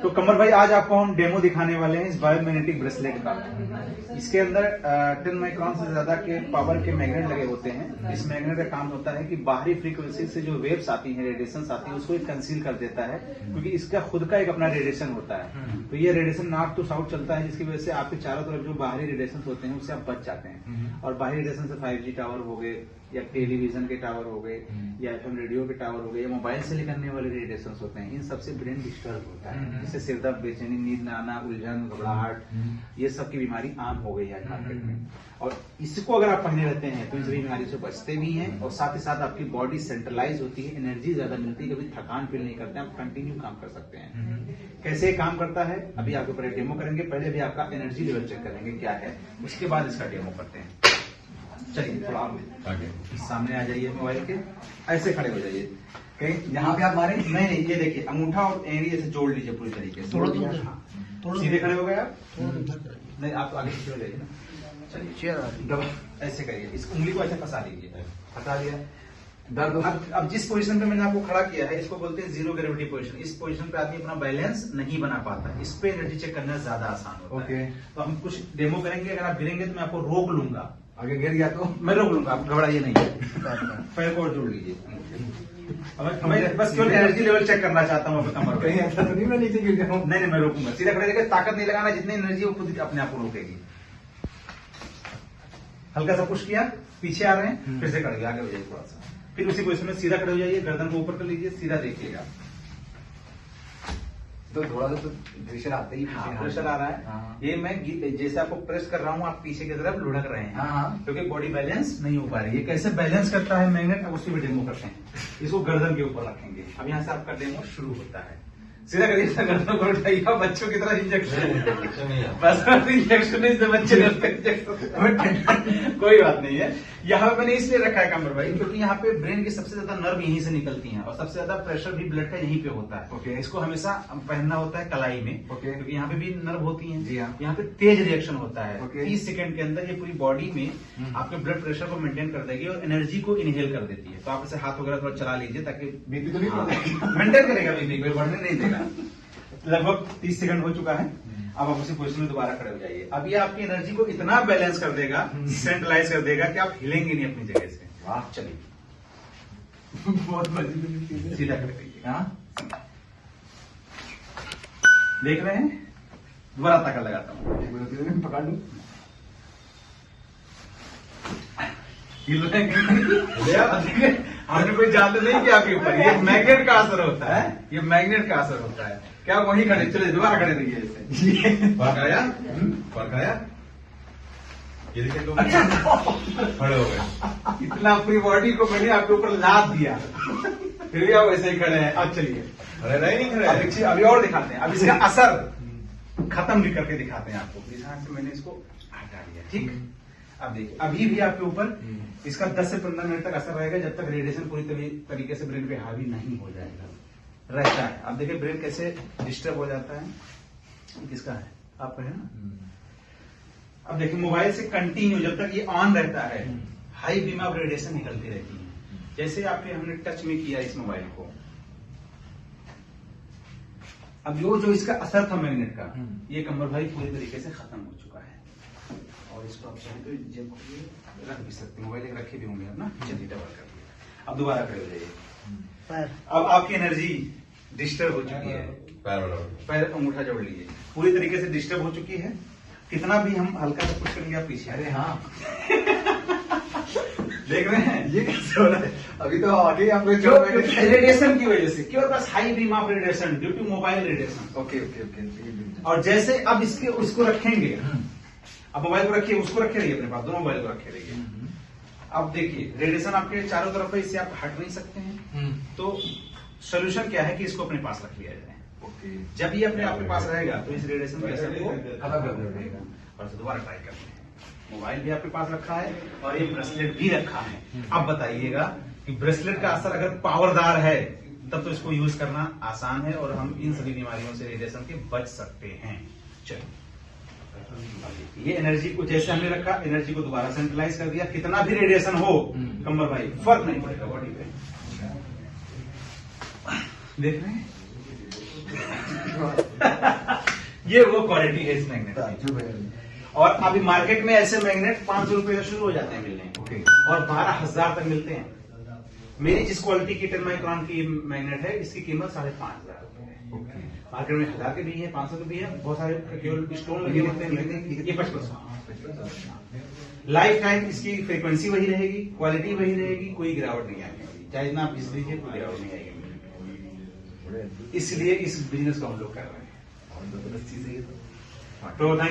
तो कमर भाई आज आपको हम डेमो दिखाने वाले हैं इस बायोमैग्नेटिक ब्रेसलेट का। इसके अंदर 10 माइक्रोन से ज्यादा के पावर के मैग्नेट लगे होते हैं। इस मैग्नेट का काम होता है कि बाहरी फ्रीक्वेंसी से जो वेव्स आती हैं, रेडिएशन आती है, उसको कंसील कर देता है, क्योंकि इसका खुद का एक अपना रेडिएशन होता है। तो ये रेडिएशन नॉर्थ टू साउथ चलता है, जिसकी वजह से आपके चारों तरफ जो बाहरी रेडिएशन होते हैं उससे आप बच जाते हैं। और बाहरी रेडिएशन से 5G टावर हो गए, या टेलीविजन के टावर हो गए, या FM रेडियो के टावर हो गए, या मोबाइल से निकलने वाले रेडिएशन होते हैं, इन सबसे ब्रेन डिस्टर्ब होता है, जिससे सिरदर्द, बेचैनी, नींद न आना, उलझन, घबराहट, ये सब की बीमारी आम हो गई है मार्केट में। और इसको अगर आप पहने रहते हैं तो इन सभी बीमारी से बचते भी हैं, और साथ ही साथ आपकी बॉडी सेंट्रलाइज होती है, एनर्जी ज्यादा मिलती है, कभी थकान फील नहीं करते, आप कंटिन्यू काम कर सकते हैं। कैसे ये काम करता है अभी आपके ऊपर डेमो करेंगे। पहले भी आपका एनर्जी लेवल चेक करेंगे क्या है, उसके बाद इसका डेमो करते हैं। चलिए थोड़ा आगे सामने आ जाइए, मोबाइल के ऐसे खड़े हो जाइए कहीं यहाँ पे आप मारे नहीं, ये देखिए अंगूठा और एंगली ऐसे जोड़ लीजिए पूरी तरीके से। सीधे खड़े हो गए आप, नहीं आप तो आगे पीछे हो जाइए ना। चलिए ऐसे करिए, इस उंगली को ऐसे फंसा लीजिए, फंसा लिया। दर्द अब जिस पोजीशन पे मैंने आपको खड़ा किया है इसको बोलते हैं जीरो ग्रेविटी पोजीशन। इस पोजीशन पे आदमी अपना बैलेंस नहीं बना पाता, इस पे एनर्जी चेक करना ज्यादा आसान होता है। तो हम कुछ डेमो करेंगे, अगर आप गिरेंगे तो मैं आपको रोक लूंगा, आगे गिर गया तो मैं रोक लूंगा, आप घबराइए नहीं। पैर को जोड़ लीजिए, मैं बस केवल एनर्जी लेवल चेक करना चाहता हूँ अपने कमर पे। ऐसा तो नहीं मैं नीचे गिर जाऊँ, नहीं मैं रोकूंगा, सीधा खड़े रहिएगा, ताकत नहीं लगाना, जितनी एनर्जी वो खुद अपने आप को रोकेगी। हल्का सा पुश किया, पीछे आ रहे हैं, फिर से खड़े आगे हो जाइए थोड़ा सा, फिर उसी पोजीशन में सीधा खड़े हो जाइए, गर्दन को ऊपर कर लीजिए, सीधा देखिएगा। तो थोड़ा सा तो प्रेशर आता ही, प्रेशर आ रहा है। हाँ। ये मैं जैसे आपको प्रेस कर रहा हूँ, आप पीछे की तरफ लुढ़क रहे हैं, हाँ। क्योंकि बॉडी बैलेंस नहीं हो पा रही है। ये कैसे बैलेंस करता है मैग्नेट, अब उसकी भी डेमो करते हैं। इसको गर्दन के ऊपर रखेंगे। अब यहाँ से आपका डेमो शुरू होता है। सीधा करिए, गर्दन को उठाइए, बच्चों की तरह इंजेक्शन, बस इंजेक्शन नहीं, बच्चे इंजेक्शन कोई बात नहीं है। यहाँ पे मैंने इसलिए रखा है कमर भाई, क्योंकि यहाँ पे ब्रेन की सबसे ज्यादा नर्व यहीं से निकलती हैं, और सबसे ज्यादा प्रेशर भी ब्लड का यहीं पे होता है। इसको हमेशा पहनना होता है कलाई में, क्योंकि यहाँ पे भी नर्व होती हैं। यहाँ पे तेज रिएक्शन होता है, 30 सेकंड के अंदर ये पूरी बॉडी में आपके ब्लड प्रेशर को मेंटेन कर देगी और एनर्जी को इनहेल कर देती है। तो आप ऐसे हाथ वगैरह थोड़ा चला लीजिए, ताकि बीपी तो नहीं मेंटेन करेगा, बीपी कोई बढ़ने नहीं देगा। लगभग 30 सेकंड हो चुका है। अब आप उसी पोजीशन में दोबारा खड़े हो जाइए। अब ये आपकी एनर्जी को इतना बैलेंस कर देगा, सेंट्रलाइज कर देगा कि आप हिलेंगे नहीं अपनी जगह से। वाह, चलिए बहुत मजे, सीधा खड़े रहिए। हाँ, देख रहे हैं, दोबारा ताका लगाता हूँ, पकड़ लू, हिल रहे हैं, हमने कोई जान नहीं किया आपके ऊपर। ये मैग्नेट का असर होता है, ये मैग्नेट का असर होता है। क्या वहीं खड़े, चलिए दोबारा खड़े रहिए ऐसे। फर्क आया, फर्क आया, ये देखिए लोग खड़े हो गए। इतना अपनी बॉडी को मैंने आपके ऊपर लाद दिया, फिर भी आप ऐसे ही खड़े हैं। अब चलिए, खड़े रहे नहीं खड़े, अभी और दिखाते हैं। अब इसका असर खत्म भी करके दिखाते हैं आपको। इस हाथ से मैंने इसको हटा दिया, ठीक। अब देखिए, अभी भी आपके ऊपर इसका 10 से 15 मिनट तक असर रहेगा, जब तक रेडिएशन पूरी तरीके से ब्रेन पे हावी नहीं हो जाएगा, रहता है। अब देखिए ब्रेन कैसे डिस्टर्ब हो जाता है। किसका है, आपका है ना। अब देखिए मोबाइल से कंटिन्यू जब तक ये ऑन रहता है, हाई बीम ऑफ रेडिएशन निकलती रहती है। जैसे आपके हमने टच में किया इस मोबाइल को, अब जो इसका असर था मैग्नेट का, ये कमर भाई पूरी तरीके से खत्म हो चुका है। और इसको आप चाहें तो जेब रख भी सकते, मोबाइल रखे भी होंगे ना। जल्दी डबल कर दिया, अब दोबारा खड़े हो जाइए। अब आपकी एनर्जी डिस्टर्ब हो चुकी है, पैर अंगूठा जोड़ लीजिए, पूरी तरीके से डिस्टर्ब हो चुकी है। कितना भी हम हल्का सा पुश करेंगे आप पीछे, अरे हाँ देख रहे हैं ये कैसे हो रहा है। अभी तो आगे आप रेडिएशन की वजह से, क्यों, बस high beam of radiation due to mobile radiation. Okay. और जैसे अब उसको रखेंगे, अब मोबाइल को रखिए, उसको रखे रहिए अपने पास, दोनों मोबाइल को रखे रहिए। अब देखिए रेडिएशन आपके चारों तरफ है, इससे आप हट नहीं सकते हैं। तो सोल्यूशन क्या है कि इसको अपने पास रख लिया जाए। जब ये अपने आपके पास रहेगा तो इस रेडिएशन के असर को खत्म कर देगा। और दोबारा ट्राई करते हैं। मोबाइल भी आपके पास रखा है और ये ब्रेसलेट भी रखा है। अब बताइएगा कि ब्रेसलेट का असर अगर पावरदार है तब तो इसको यूज करना आसान है, और हम इन सभी बीमारियों से रेडिएशन के बच सकते हैं। चलिए, ये एनर्जी को जैसे हमने रखा, एनर्जी को दोबारा सेंट्रलाइज कर दिया। कितना भी रेडिएशन हो कमर भाई, फर्क नहीं पड़ेगा बॉडी पे। देख रहे हैं, ये वो क्वालिटी है इस मैग्नेट की। ताज्जुब है। और अभी मार्केट में ऐसे मैग्नेट 500 रुपए से शुरू हो जाते हैं मिलने, ओके। और 12,000 तक मिलते हैं। मेरी जिस क्वालिटी की 10 माइक्रोन की मैग्नेट है, इसकी कीमत 5,500 रुपए है। ओके। मार्केट में 1000 के भी है, 500 के भी है, बहुत सारे केवल स्टोन लगे होते हैं। ये 55। लाइफ टाइम इसकी फ्रीक्वेंसी वही रहेगी, क्वालिटी वही रहेगी, कोई गिरावट नहीं आएगी, चाहे इतना आप बिजली लीजिए कोई गिरावट नहीं आएगी। इसलिए इस बिजनेस को हम लोग कर रहे हैं। और जबरदस्त चीज है ये तो। तो थैंक